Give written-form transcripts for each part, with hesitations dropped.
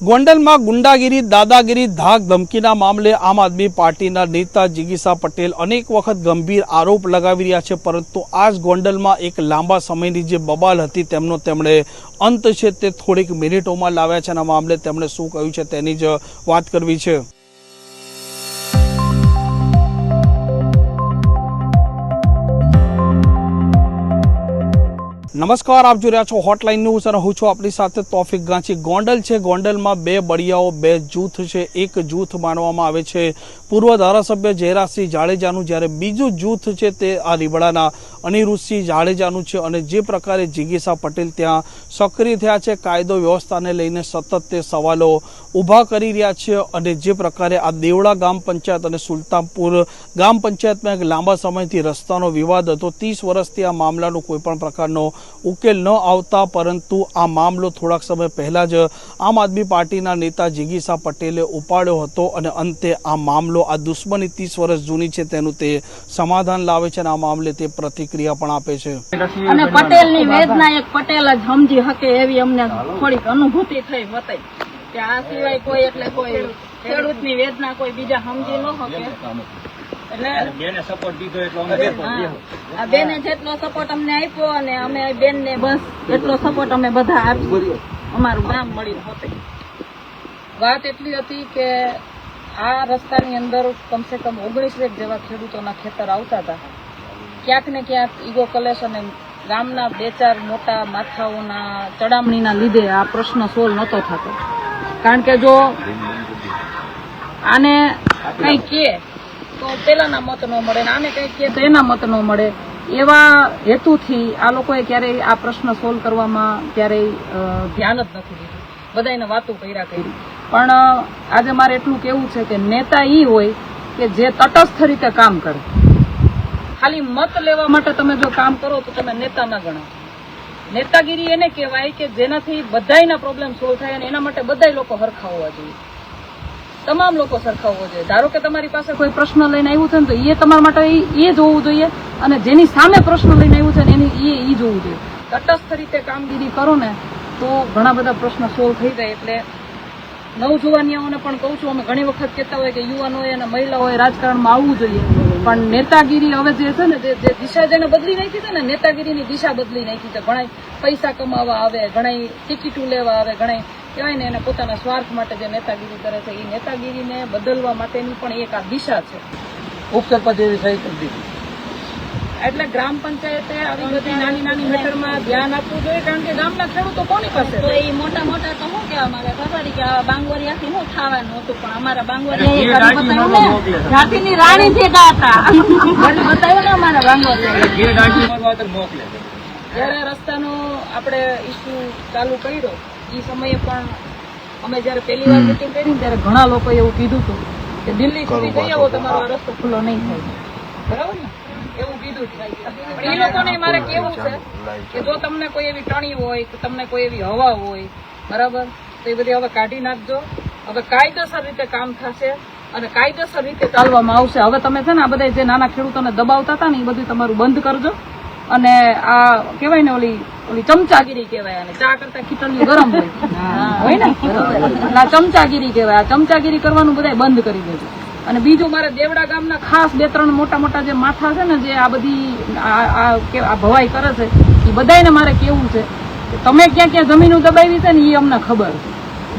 ગોંડલમાં ગુંડાગીરી, દાદાગીરી, ધાક ધમકીના મામલે આમ આદમી પાર્ટીના નેતા જિગીસા પટેલ અનેક વખત ગંભીર આરોપ લગાવી રહ્યા છે, પરંતુ આજ ગોંડલમાં એક લાંબા સમયની જે બબાલ હતી તેમણે અંત છે તે થોડીક મિનિટોમાં લાવ્યા છે અને આ મામલે તેમણે શું કહ્યું છે તેની જ વાત કરવી છે। નમસ્કાર, આપ જોઈ રહ્યા છો હોટલાઇન ન્યૂઝ અને હું છું આપણી સાથે તોફિક ગાંચી। ગોંડલ છે, ગોંડલમાં બે બળિયાઓ, બે જૂથ છે। એક જૂથ માનવામાં આવે છે પૂર્વ ધારાસભ્ય જયરાજસિંહ જાડેજાનું, જ્યારે બીજું જૂથ છે તે આ રીબડાના અનિરુદ્ધસિંહ જાડેજાનું છે। અને જે પ્રકારે જિગીસા પટેલ ત્યાં સક્રિય થયા છે, કાયદો વ્યવસ્થાને લઈને સતત તે સવાલો ઊભા કરી રહ્યા છે અને જે પ્રકારે આ દેવડા ગામ પંચાયત અને સુલતાનપુર ગામ પંચાયતમાં એક લાંબા સમયથી રસ્તાનો વિવાદ હતો। 30 વર્ષથી આ મામલાનો કોઈપણ પ્રકારનો ઉકેલ ન આવતા, પરંતુ આ મામલો થોડાક સમય પહેલા જ આમ આદમી પાર્ટીના નેતા જિગીસા પટેલે ઉપાડ્યો હતો અને અંતે આ મામલો, આ દુશ્મની 30 વર્ષ જૂની છે તેનું તે સમાધાન લાવે છે અને આ મામલે તે પ્રતિક્રિયા પણ આપે છે। અને પટેલની વેદના એક પટેલ જ સમજી શકે એવી અમને થોડીક અનુભૂતિ થઈ હતી કે આ સિવાય કોઈ એટલે કોઈ ખેડૂતની વેદના કોઈ બીજા સમજી ન શકે। એટલે બેને સપોર્ટ દીધો એટલો આ બેને જેટલો સપોર્ટ અમને આપ્યો અને અમે બેનને બસ એટલો સપોર્ટ અમે બધા આપ્યું, અમારું ગામ મળીને હોતે। વાત એટલી હતી કે આ રસ્તાની અંદર કમસે કમ 19 જેવા ખેડૂતોના ખેતર આવતા હતા। ક્યાંક ને ક્યાંક ઈગો કલેશ અને ગામના 2-4 મોટા માથાઓના ચડામણીના લીધે આ પ્રશ્ન સોલ્વ નહોતો થતો, કારણ કે જો આને કઈ કહે તો પેલાના મત ન મળે ને આને કઈ કહે તો એના મત ન મળે, એવા હેતુથી આ લોકોએ ક્યારેય આ પ્રશ્ન સોલ્વ કરવામાં ક્યારેય ધ્યાન જ નથી દીધું, બધાને વાતો કર્યા કરી। પણ આજે મારે એટલું કેવું છે કે નેતા ઈ હોય કે જે તટસ્થ રીતે કામ કરે। ખાલી મત લેવા માટે તમે જો કામ કરો તો તમે નેતા ના ગણાવો। નેતાગીરી એને કહેવાય કે જેનાથી બધાયના પ્રોબ્લેમ સોલ્વ થાય અને એના માટે બધા લોકો હરખા હોવા જોઈએ, તમામ લોકો સરખા હોવા જોઈએ। ધારો કે તમારી પાસે કોઈ પ્રશ્ન લઈને આવ્યું છે ને તો એ તમારા માટે એ જોવું જોઈએ અને જેની સામે પ્રશ્ન લઈને આવ્યું છે ને એ જોવું જોઈએ। તટસ્થ રીતે કામગીરી કરો ને તો ઘણા બધા પ્રશ્ન સોલ્વ થઈ જાય। એટલે નવજુવાનીઓને પણ કહું છું, અમે ઘણી વખત કહેતા હોય કે યુવાનોએ અને મહિલાઓએ રાજકારણમાં આવવું જોઈએ, પણ નેતાગીરી હવે જે છે ને જે દિશા જેને બદલી નાખી છે ને, નેતાગીરીની દિશા બદલી નાખી છે। ઘણા પૈસા કમાવા આવે, ઘણા ટિકિટો લેવા આવે, ઘણા કહેવાય ને એને પોતાના સ્વાર્થ માટે જે નેતાગીરી કરે છે, એ નેતાગીરીને બદલવા માટેની પણ એક આ દિશા છે। ઉપસરપંચ એવી સહી કરી દીધી, એટલે ગ્રામ પંચાયતે આવી બધી નાની મેટરમાં ધ્યાન આપવું જોઈએ, કારણ કે ગામના ખેડૂતો કોની પાસે તો એ મોટા મોટા તો શું કહેવા માંગે ખબર કે આ બાંગવરિયાથી શું ખાવાનું હતું, પણ અમારા બાંગવરિયા જાતિની રાણી ભેગા હતા બતાવ્યું ને અમારા બાંગવરિયા મોકલે। જયારે રસ્તાનો આપણે ઇસ્યુ ચાલુ કર્યો એ સમયે પણ અમે જયારે પહેલી વાર મિટિંગ કરી ત્યારે ઘણા લોકોએ એવું કીધું હતું કે દિલ્હી સુધી જઈ આવો, તમારો આ રસ્તો ખુલ્લો નહીં થાય, બરાબર ને, એવું કીધું છે। પણ એ લોકોને મારે કેવું છે કે જો તમને કોઈ એવી ટણી હોય કે તમને કોઈ એવી હવા હોય, બરાબર, તો એ બધી હવે કાઢી નાખજો। હવે કાયદેસર રીતે કામ થશે અને કાયદેસર રીતે ચાલવામાં આવશે। હવે તમે છે ને આ બધા જે નાના ખેડૂતોને દબાવતા હતા ને એ બધું તમારું બંધ કરજો અને આ કહેવાય ને ઓલી ચમચાગીરી કહેવાય, અને ચા કરતા ખીચડીયું ગરમ હોય ને, આ ચમચાગીરી કહેવાય, આ ચમચાગીરી કરવાનું બધા બંધ કરી દેજો। અને બીજું મારે દેવડા ગામના ખાસ 2-3 મોટા જે માથા છે ને જે આ બધી આ ભવાઈ કરે છે, એ બધાને મારે કેવું છે કે તમે ક્યાં જમીનો દબાવી છે ને એ અમને ખબર છે।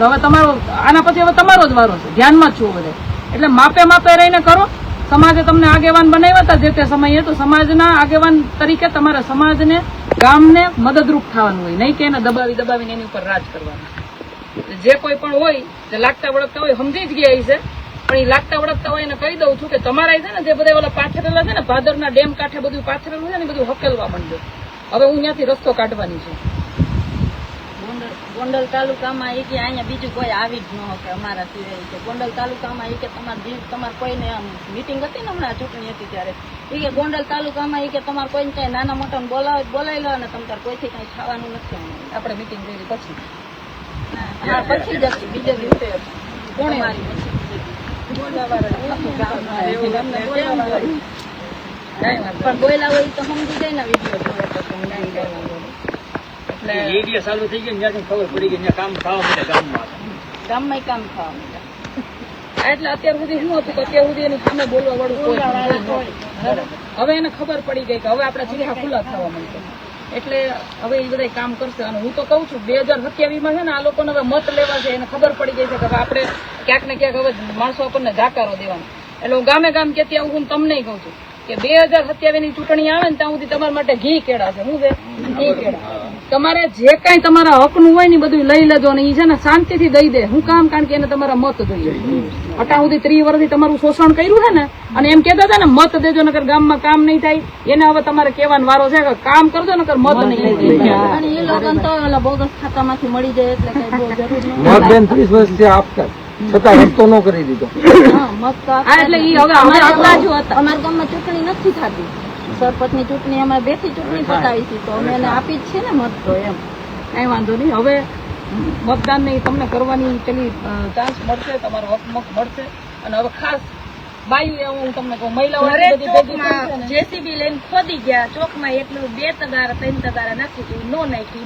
હવે તમારો આના પછી હવે તમારો જ વારો છે, ધ્યાનમાં જ છો બધા, એટલે માપે રહીને કરો। સમાજે તમને આગેવાન બનાવ્યા હતા જે તે સમયે, તો સમાજના આગેવાન તરીકે તમારે સમાજને, ગામને મદદરૂપ થવાનું હોય, નહીં કે એને દબાવીને એની ઉપર રાજ કરવાનું। જે કોઈ પણ હોય જે લાગતા વળગતા હોય સમજી જ ગયા છે, પણ એ લાગતા વળગતા હોય એને કહી દઉં છું કે તમારા છે ને જે બધા ઓલા પાથરેલા છે ને ભાદરના ડેમ કાંઠે બધું પાથરેલું છે ને બધું હકેલવા માંડજો। હવે હું ત્યાંથી રસ્તો કાઢવાની છું। ગોંડલ તાલુકામાં એ કે અહીંયા બીજું કોઈ આવી જ ન શકે અમારા સિવાય છે। ગોંડલ તાલુકામાં એ કે તમારે કોઈને મિટિંગ હતી ને હમણાં ચૂંટણી હતી ત્યારે એ કે ગોંડલ તાલુકામાં એ કે તમારે કોઈને કઈ નાના મોટા બોલાવી લો અને તમારે કોઈથી કઈ થવાનું નથી। આપણે મિટિંગ કરી પછી પછી જ બીજે દિવસે કોણે મારી પછી પણ બોલા હોય તો સમજી જાય ને વિડીયો ચાલુ થઈ ગયું, ખબર પડી ગઈ કામ થવા માટે ગામમાં ગામમાં કામ થવા માંડ્યા. એટલે અત્યાર સુધી શું હતું કે અત્યાર સુધી એની સામે બોલવા વાળું કોઈ નહોતું. બરાબર. હવે એને ખબર પડી ગઈ કે હવે આપણા ચીરા ખુલ્લા થવા માંડશે, એટલે હવે એ બધા કામ કરશે. અને હું તો કઉ છું 2027 છે ને આ લોકોને હવે મત લેવા છે, એને ખબર પડી ગઈ છે કે હવે આપણે ક્યાંક ને ક્યાંક હવે માણસો આપણને જાકારો દેવાનો. એટલે હું ગામે ગામ કેતી આવું હું તમને કહું છું કે 2027 ની ચૂંટણી આવે ને ત્યાં સુધી તમારા માટે ઘી કેળા છે. શું છે? ઘી કેળા. તમારે જે કઈ તમારા હક નું હોય ને બધું લઈ લેજો ને એ છે ને શાંતિથી દઈ દે. હું કામ? કારણ કે એને તમારા મત જોઈએ. અટા સુધી 30 વર્ષથી તમારું શોષણ કર્યું છે ને, અને એમ કેતા હતા ને મત દેજો નકર ગામમાં કામ નહીં થાય, એને હવે તમારે કહેવાનો વારો છે કે કામ કરજો નકર મત નહીં થાય. અને એ લોકો તો ઓલા બોગસ ખાતામાંથી મળી જાય એટલે કઈ બહુ જરૂર નથી. મત બેન 30 વર્ષથી આપતા છતાં રસ્તો ન કરી દીધો. હા, મત તો હા, એટલે ઈ હવે અમારા બાજુ અમારા ગામમાં ચૂંટણી નથી થતી. સરપંચની ચૂંટણી અમારે 2 થી ચૂંટણી પતાવી છે તો અમે એને આપી જ છે ને મત તો એમ. કઈ વાંધો નહીં. હવે મતદાન ને તમને કરવાની પેલી ચાન્સ મળશે, તમારો હક મળશે. અને હવે ખાસ બાયું હું તમને કહું, મહિલાઓ જેસીબી લઈને ખોદી ગયા ચોકમાં એટલું 2 તગારા 3 તગારા નાખી દીધું, નો નાખી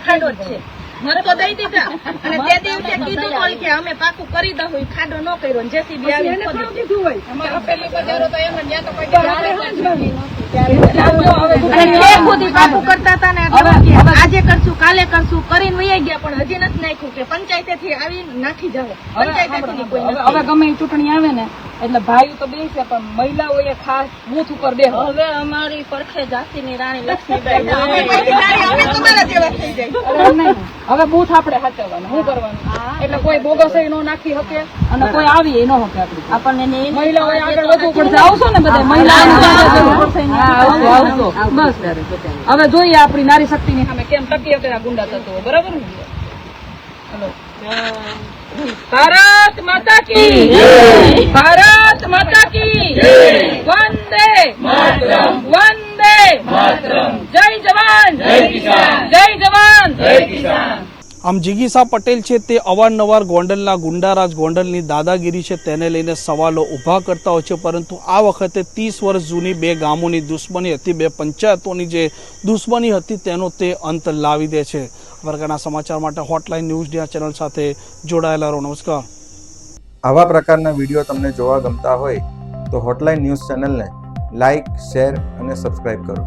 ખાડો જ છે. મત તો દઈ દીધા અને તે દિવસે કીધું હોય કે અમે પાકું કરી દઉં, ખાડો ન કર્યો. જેસીબી આવી કીધું હોય અમારા પેલી બજારો તો એમ ત્યાં તો કોઈ પાકું કરતા હતા ને આજે કરશું કાલે કરશું કરીને વહી ગયા, પણ હજી નથી નાખ્યું કે પંચાયતેથી આવી નાખી જાવ. પંચાયતેથી કોઈ નથી. હવે ગમે એ ચૂંટણી આવે ને એટલે ભાઈ તો બેસે, પણ મહિલાઓએ ખાસ બૂથ ઉપર બેહો. હવે અમારી પરખે ઝાંસીની રાણી લક્ષ્મીબાઈ હવે બૂથ આપણે સાચવવાનું. શું કરવાનું? એટલે કોઈ બોગસ ન નાખી શકે અને કોઈ આવી ન શકે. આપણને મહિલાઓએ આગળ વધવું પડશે. આવશો ને બધા મહિલાઓની બસ હવે જોઈએ આપણી નારી શક્તિની સામે કેમ ટકી શકે આ ગુંડા તત્વો. બરાબર ને? હલો. ભારત માતા કી ભારત માતા કી વંદે વંદે જય જવાન જય જવાન જય કિસાન. આમ જિગીસા પટેલ છે તે અવારનવાર ગોંડલના ગુંડારાજ, ગોંડલની દાદાગીરી છે તેને લઈને સવાલો ઊભા કરતા હોય છે, પરંતુ આ વખતે 30 વર્ષ જૂની 2 ગામોની દુશ્મની હતી, 2 પંચાયતોની જે દુશ્મની હતી તેનો તે અંત લાવી દે છે. વર્ગના સમાચાર માટે હોટલાઇન ન્યૂઝ ડિયા ચેનલ સાથે જોડાયેલા રહો. નમસ્કાર. આવા પ્રકારના વિડીયો તમને જોવા ગમતા હોય તો હોટલાઇન ન્યૂઝ ચેનલને લાઇક, શેર અને સબસ્ક્રાઇબ કરો.